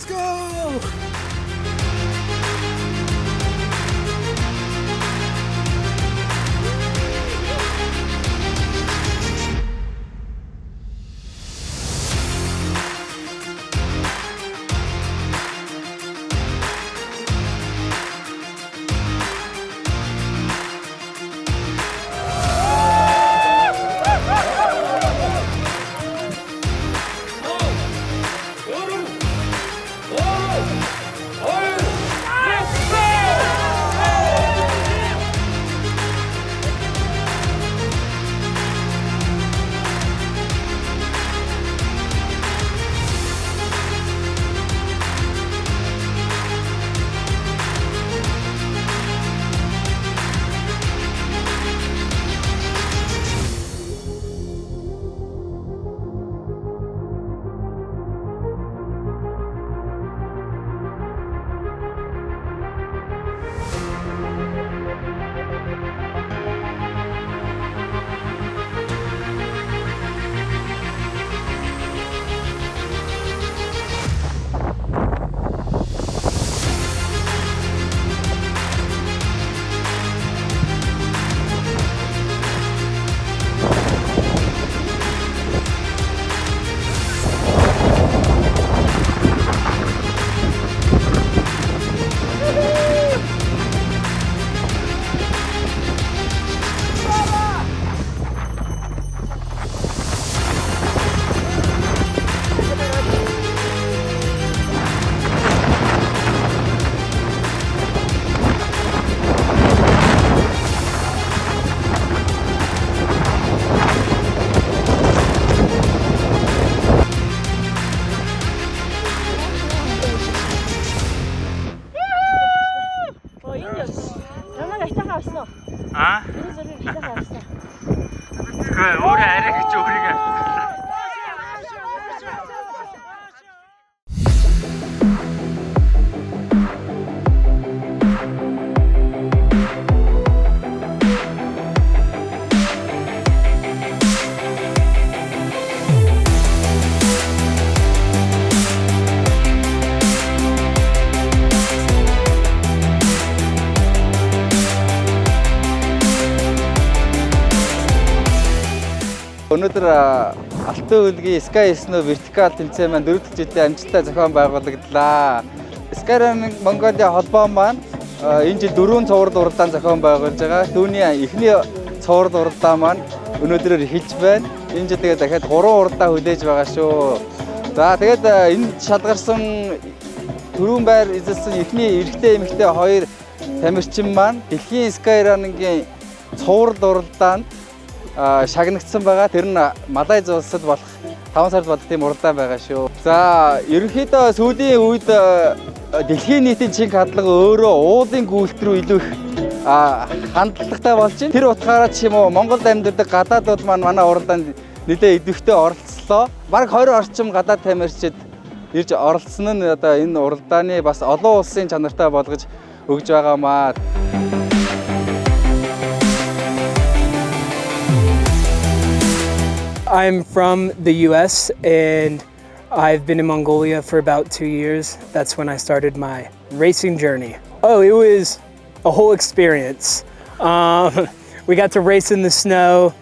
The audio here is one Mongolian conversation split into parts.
Let's go! 아? 그래, 오래 알겠죠, 우리가. Өнөөдөр Алтан өлгийн Sky Snow Vertical тэмцээн маань 4 дахь жилийн амжилттай зохион байгуулагдлаа. Sky Running Mongolia холбоо маань энэ жил 4 цуврал уралдаан зохион байгуулж байгаа. Түүний эхний цуврал уралдаан маань өнөөдрөөр эхэлж байна. Энэ жил тэгээд дахиад 3 уралдаан хүлээж байгаа шүү. За тэгээд энэ шалгарсан түрүүн байр эзэлсэн эхний эрэгтэй эмэгтэй хоёр тамирчин маань дэлхийн Sky Running-ийн цуврал уралдаанд шагнагдсан байгаа. Тэр нь Малайз улсад болох 5 сард болох тийм уралдаан байгаа шүү. За, ерөнхийдөө сүүлийн үед дэлхийн нийтийн чинг хадлага өөрөө уулын гүйлт рүү илүү их хандлагатай болж байна. Тэр утгаараа ч юм уу Монголд амьдардаг гадаадууд маань манай уралдаанд нэлээд идэвхтэй оролцлоо. Бараг 20 орчим гадаад тамирчид ирж оролцсон нь одоо энэ уралдааны бас олон улсын чанартай болгож өгж байгаамаа. I'm from the US and I've been in Mongolia for about 2 years. That's when I started my racing journey. Oh, it was a whole experience. We got to race in the snow,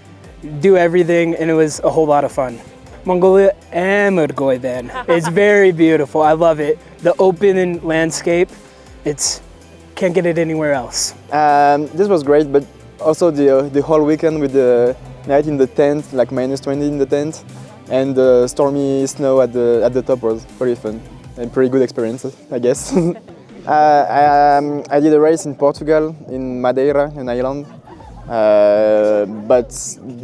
do everything, and it was a whole lot of fun. Mongolia and Murgoyben. It's very beautiful. I love it. The open landscape, can't get it anywhere else. This was great, but also the whole weekend with the night in the tent, like -20 in the tent, and the stormy snow at the top was very fun and pretty good experience, I guess. I did a race in Portugal, in Madeira, an island, but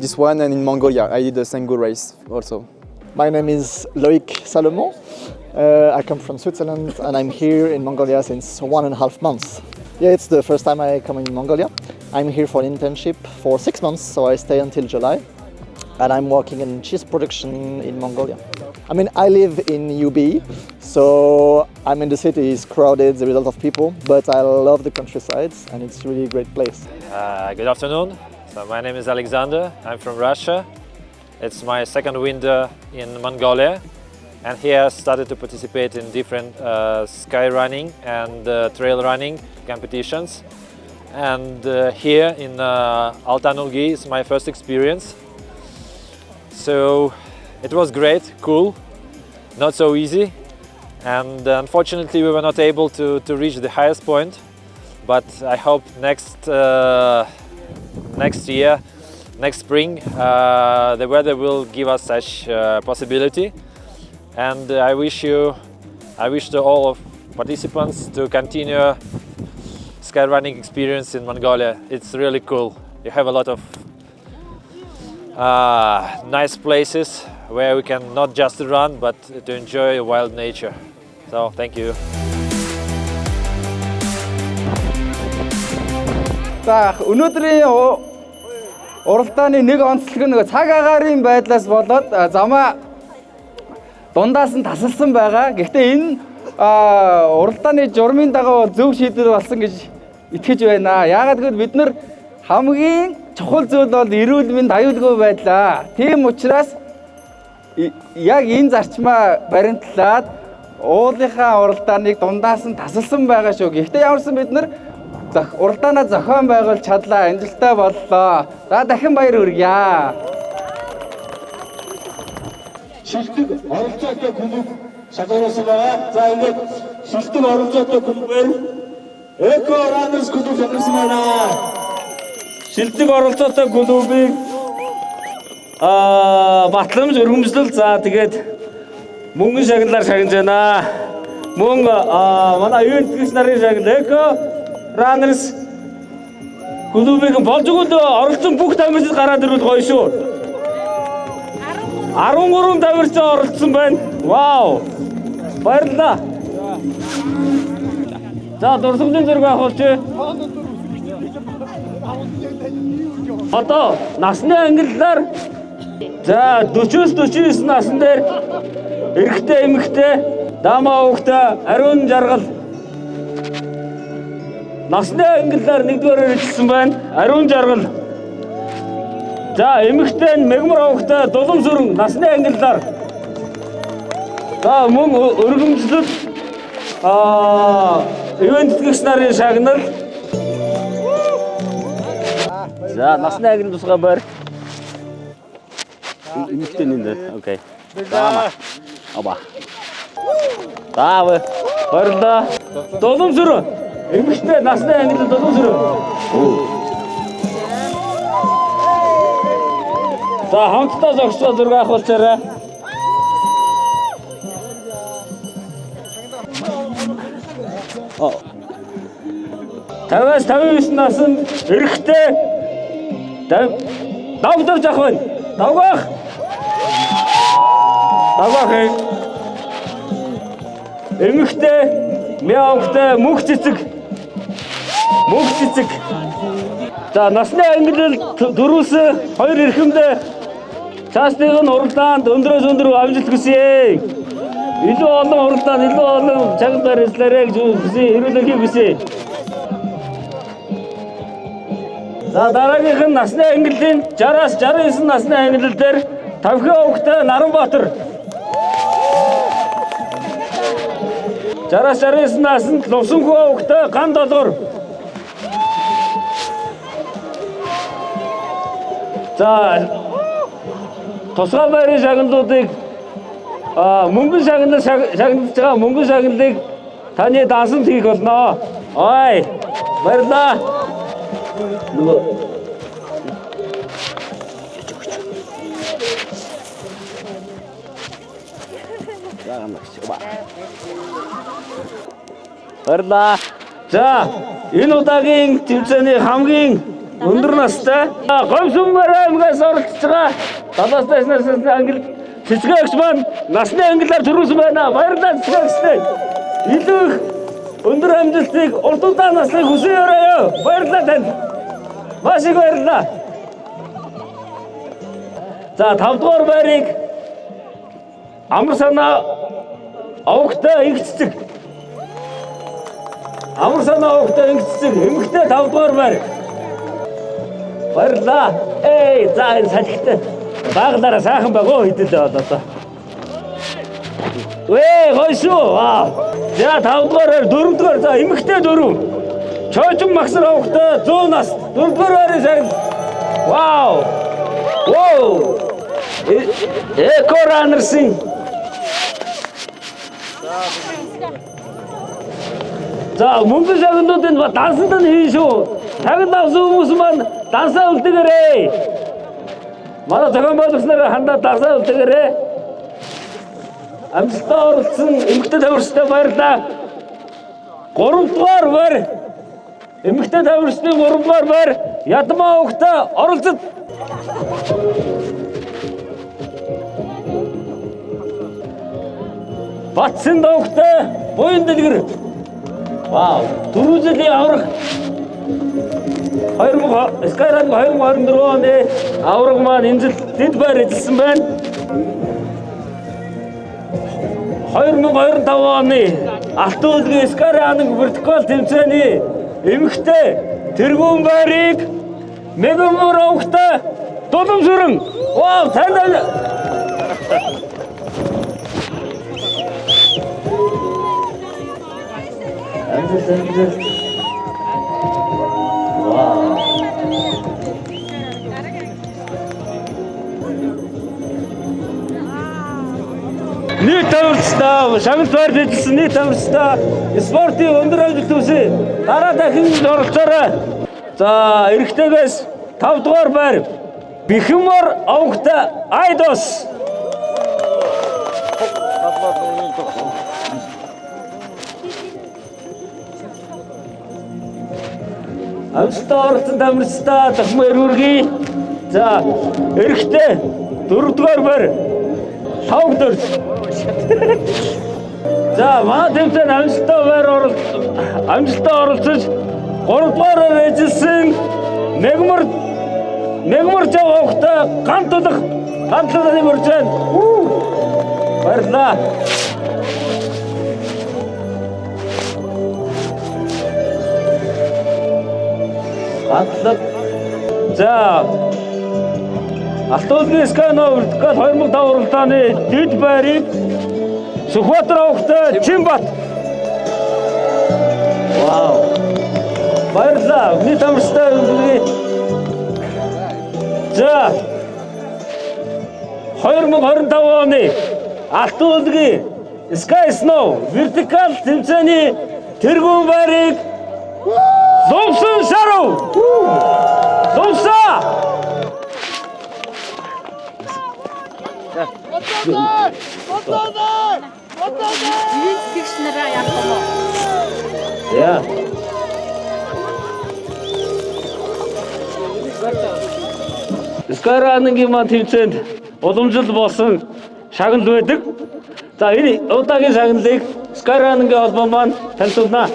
this one and in Mongolia I did a Sengu race also. My name is Loïc Salomon. I come from Switzerland and I'm here in Mongolia since 1.5 months. Yeah, it's the first time I come in Mongolia. I'm here for an internship for 6 months, so I stay until July. And I'm working in cheese production in Mongolia. I mean, I live in UB, so I'm in the city, it's crowded, there is a lot of people, but I love the countryside and it's really a great place. Good afternoon. So my name is Alexander. I'm from Russia. It's my second winter in Mongolia. and here I started to participate in different sky running and trail running competitions. And here in Altanulgi is my first experience. So it was great, cool, not so easy. And unfortunately we were not able to reach the highest point. But I hope next year, next spring, the weather will give us such possibility. And I wish to all of participants to continue sky running experience in Mongolia. It's really cool. You have a lot of nice places where we can not just run, but to enjoy wild nature. So thank you. За өнөөдрийн уралдааны нэг онцлог нь цаг агаарын байдлаас болоод замаа дундаас нь тасалсан байгаа. Гэхдээ энэ уралдааны журмын дагуу зөв шийдвэр болсон гэж итгэж байна. Яагаад гэвэл бид нар хамгийн чухал зүйл бол эрүүл мэнд аюулгүй байлаа. Тийм учраас яг энэ зарчмаа баримтлаад уулынхаа уралдааныг дундаас нь тасалсан байгаа шүү. Гэхдээ ямарсан бид нар уралдаанаа зохион байгуулж чадлаа, амжилттай боллоо. За дахин баяр хүргье. Шилдэг оролцоотой клуб шалгуулсан байгаа. За ингээд шилдэг оролцоотой клубээр Eco Runners клуб шалгуулсан байна. Шилдэг оролцоотой клубыг батламж өргөмжлөл за тэгээд мөнгөн шагналаар шагнаж байна. Мөн манай ивент гис нарын шагнал Eco Runners клубыг болж өгөл оролцсон бүх тамирчид гараад ирвэл гоё шүү. 13 тамирчин оролцсон байна. Вау! Баярлалаа. За дурсгалын зураг авах чи. Одоо насны ангиллаар за 40-49 насн дээр эрэгтэй эмэгтэй дамаа хүүхдээ ариун жаргал насны ангиллаар нэгдүгээр ирсэн байна. Ариун жаргал. За эмэгтэй нь мегмар хүүхдээ дулам сүрэн насны ангиллаар. За мөн өргөмжлөл ивент гис нарын шагнал. За насны ангил тусгай байр. Эмэгтэй нэ. Окей. Дама. Аба. Давай. Баярлалаа. Дулам сүрэн. Эмэгтэй насны ангил дулам сүрэн. За хамтдаа зогсоо зураг авахулчаарай. Таваас 59 наснд эрэгтэй давдагч ах байна. Давгаах. Эмэгтэй мяавтай мөнх цэцэг. За насны ангилал дөрвөөс хоёр эрхэмдээ цаашдын уралдаанд өндрөөс өндөр амжилт хүсье. Илүү олон уралдаанд илүү олон чанга барьцлаарай гэж хүсье. Эрүүлэхийг хүсье. За дараагийнх нь насны ангиллын 60-аас 69 насны ангиллал дээр Тавхи өвгтэй Наранбаатар. 60-аас 69 наснд Лувсанхүү өвгтэй Ган Долгор. За тусгай байрын шагналуудыг мөнгөн шагнал шагналж байгаа мөнгөн шагналыг таны дансанд хийх болно. Ой баярлалаа. Баярлалаа. За энэ удаагийн тэмцээний хамгийн өндөр настай Гомсумбар аймгаас оролцож байгаа 70-аас насны ангил цэцгэгч маань насны ангиллаар төрүүлсэн байна. Баярлалаа цэцгэгчтэй. Илүү их өндөр амжилтыг урт удаан насны хүсье өрөөё. Баярлалаа танд. Маш их баярлалаа. За 5 дугаар байрыг амар санаа овогтой их цэцэг. Амар санаа овогтой их цэцэг эмэгтэй 5 дугаар байр. Баярлалаа. За энэ салхитай. Баглаараа сайхан байгаа хэдэл одоо. Вэ гойсоо. Вау. За 5 дугаараар 4 дугаар за эмэгтэй 4. Чойжин Максар авахтай 100 нас 4 дугаараар шагнал. Вау. Вау. Эко ранерсын. За мөнгө шагналуудын дансанд нь хийн шүү. Шагнал авсан хүмүүс маань дансаа үлдээгээрэй. Манай зохион байгуулагчнаар хандаад дансаа үлдээгээрэй. Амжилттай оролцсон эмэгтэй тамирчтай баярлалаа. 3 дугаар бар. Эмэгтэй тамирчны 3 дугаар бар. Ядмаа өгтө оролцод. Батсын өгтө буян дэлгэр. Вау, 4 жилийн авраг. 2000 Skyrunning 2024 оны авраг маань энэ жил дэд байр эзэлсэн байна. 2025 оны Алтан үлгийн Skyrunning вертикал тэмцээний эмэгтэй тэргүүн байрыг Мегамор авахтай Дуламшүрэн. Вау, танд Вау. Нийт тамирчтай, шагнал байр дэжсэн нийт тамирчтай спортын өндөр амжилт хүсье. Дараа дахин оролцоорой. За, эрэгтэйгээс 5 дугаар байр Бихмор авахтай Айдос. Амжилттай оролцсон тамирчтай Дахмаар үргий. За, эрэгтэй 4 дугаар байр Тавдорч. За, манай тэмцээнд амжилттай оролцож 3 дугаараар эзэлсэн Мегмор жавхтай гантлуулгын мөрж байна. Баярлалаа. Гантлаг. За, Алтан үлгийн Skyrunning 2005 уралдааны дэд байрыг Сүхбаатар авахтай Чимбат. Вау. Баярлалаа. Нийт тамирчтай үлгийн. За, 2025 оны Алтан үлгийн Sky Snow вертикал тэмцээний тэргүүн байрыг Зовсон Шаров. Зовсаа. Юунд тэгшнэрээ яах вэ? Яа. Skyrunning-ийн маань тэмцээнд уламжлал болсон шагнал байдаг. За, энэ удаагийн шагналыг Skyrunning-ийн холбоо маань танилцуулнаа.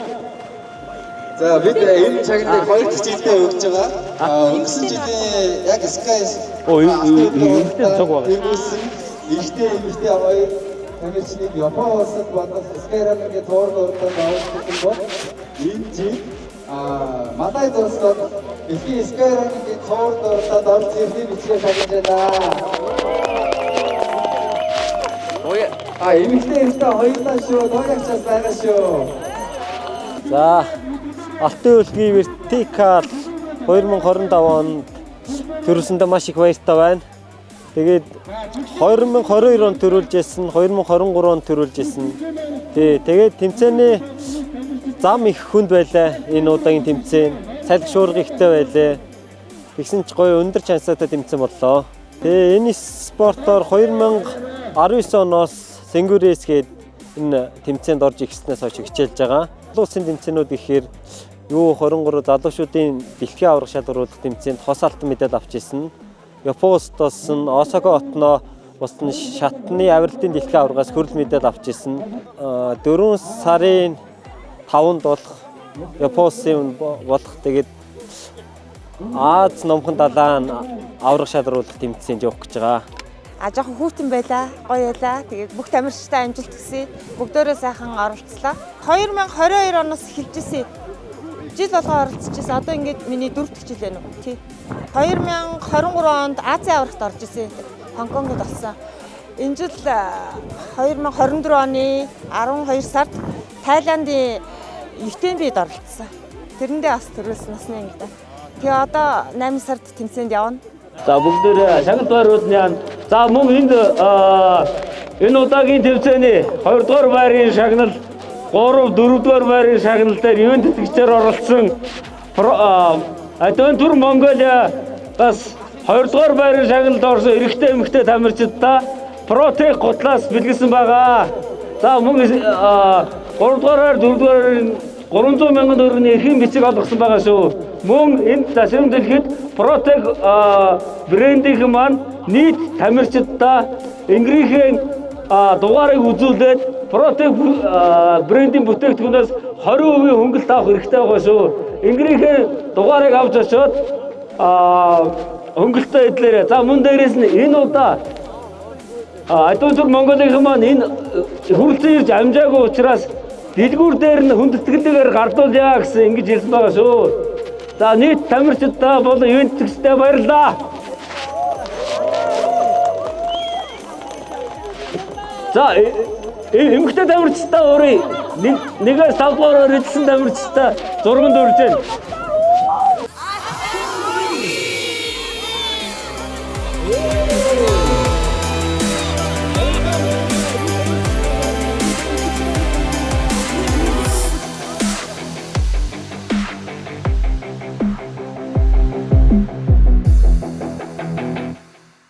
За бид энэ цагийг 2 жилдээ өгч байгаа. Өнгөрсөн жилийн яг Sky Эмэгтэй цог байгаа. Ихтэй аваа тамирчныг Япон улсад бодох Skyrunning-ийн туурд уралдаанд авсан бол энэ жил Малай улсад дэлхийн Skyrunning-ийн туурд уралдаанд орж ирэх бичгээ шагнаж байна. Эмэгтэй хоёулаа шүү, тооягчаас байгаа шүү. За, Алтан үлгийн вертикал 2025 онд төрүүлсэндээ маш их баяртай байна. Тэгээд 2022 онд төрүүлж ирсэн, 2023 онд төрүүлж ирсэн. Тэгээд тэмцээний зам их хүнд байлаа. Энэ удаагийн тэмцээн салхи шуурга ихтэй байлаа. Тэгсэн ч гоё өндөр шанстай тэмцээн боллоо. Тэгээд энэ спортоор 2019 оноос Сэнгүрээс гээд энэ тэмцээнд орж ирснээс хойш хичээлж байгаа. Улсын тэмцээнүүд гэхээр 23 залуучуудын дэлхийн аврах шалгаруулах тэмцээнд хос алтан медаль авч ирсэн. Япон улсаас нь Осака хотноо бусны шатны авирлын дэлхийн аврагаас хүрэл медаль авч ирсэн. 4 сарын 5-нд болох Япон улсын болох тэгээд Аз номхон далайн аврах шалгаруулах тэмцээнд явах гэж байгаа. Жоохон хүүтэн байлаа, гоё байлаа. Тэгээд бүх тамирчтай амжилт хүсье. Бүгдөө сайхан оролцлоо. 2022 оноос эхэлж ирсэн. Жил болгоо оролцож ирсэн. Одоо ингээд миний 4 дахь жил байна уу? Тий. 2023 онд Азийн аврагт орж ирсэн. Хонконгод олсон. Энэ жил 2024 оны 12 сард Тайландын UTMB-д оролцсон. Тэрэндээ бас төрүүлсэн насны ангидаа. Тэгээ одоо 8 сард тэмцээнд явна. За бүгдээ шагнал байруулна яа. За мөн энэ удаагийн тэмцээний 2 дугаар байрын шагнал 3, 4 дугаар байрын шагнал дээр ивент тэтгэгчээр оролцсон Adventure Mongolia бас 2 дугаар байрын шагналд орсон эрэгтэй эмэгтэй тамирчидаа Protec гутлаас бэлгэлсэн байгаа. За мөн 3 дугаар, 4 дугаар 300 мянган төгрөгийн эрхийн бичиг олгосон байгаа шүү. Мөн энэ засгийн дэлхийд Protec брендийн маань нийт тамирчидаа Ингрийнхээ дугаарыг үзүүлээд Protec брендийн бүтээгдэхүүнээс 20% хөнгөлт авах хэрэгтэй байгаа шүү. Ингрийнхээ дугаарыг авч очоод хөнгөлтөө эдлээрээ. За мөн дээрээс нь энэ удаа Adventure Mongolia маань энэ хүрэлцэн ирж амжаагүй учраас дэлгүүр дээр нь хүндэтгэлээр гардуулъя гэсэн ингэж хэлсэн байгаа шүү. За нийт тамирчидаа болон ивент тэтгэгчдээ баярлалаа. За эмэгтэй тамирчдаа өөрийн 1-5 дугаараар эзэлсэн тамирчдаа зурганд урьж байна.